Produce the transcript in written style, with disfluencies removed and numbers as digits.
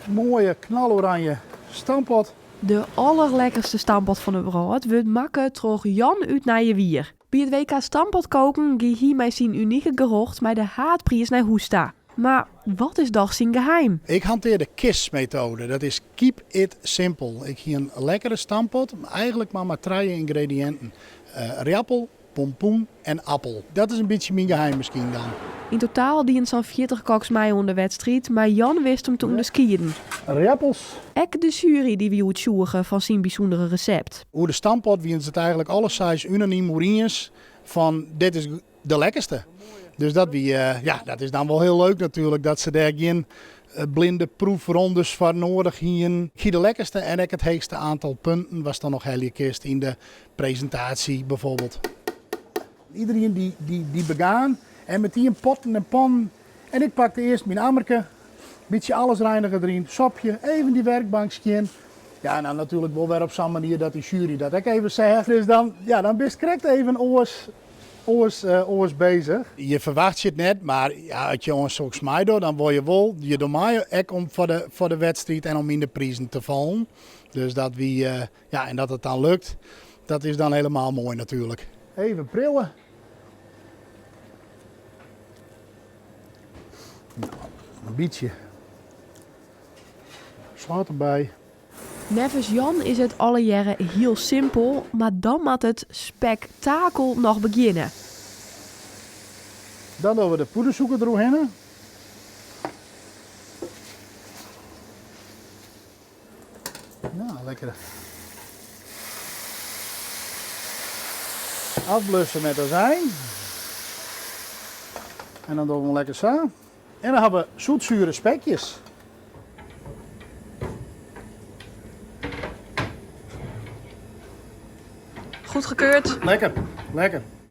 mooie knaloranje stampot. De allerlekkerste stampot van de brood wordt makken troch Jan uit naar je wier. Bij het WK stampot koken gie hij met zijn unieke gerocht met de haatprijs naar Hoesta. Maar wat is toch zijn geheim? Ik hanteer de KISS-methode. Dat is keep it simple. Ik hier een lekkere stampot, eigenlijk maar 3 ingrediënten. Riappel, pompoen en appel. Dat is een beetje mijn geheim misschien dan. In totaal dienen zo'n 40 koks mij onder de wedstrijd, maar Jan wist hem toen de skiën. Riappels. Ek de jury die we het zoeken van zijn bijzondere recept. Hoe de stampot wien het eigenlijk alle size unaniem oeriens van dit is de lekkerste. Dus dat, dat is dan wel heel leuk natuurlijk dat ze daar geen blinde proefrondes voor nodig hebben. De lekkerste en ook het hoogste aantal punten was dan nog heel kist in de presentatie bijvoorbeeld. Iedereen die begaan en met die potten en pan. En ik pakte eerst mijn ammerke, beetje alles reinigen erin, sopje, even die werkbankje. Ja, en dan natuurlijk wel weer op zo'n manier dat die jury dat ik even zegt. Dus dan ben je correct even oors bezig. Je verwacht je het net, maar ja, als je ons zo mij doet, dan word je wel je door mij ook om voor de wedstrijd en om in de prijzen te vallen. Dus dat en dat het dan lukt, dat is dan helemaal mooi natuurlijk. Even prillen. Een beetje zout erbij. Nevens Jan is het alle jaren heel simpel, maar dan moet het spektakel nog beginnen. Dan doen we de poedersuiker erheen. Nou, lekker. Afblussen met azijn. En dan doen we hem lekker zo. En dan hebben we zoetzure spekjes. Goedgekeurd. Lekker, lekker.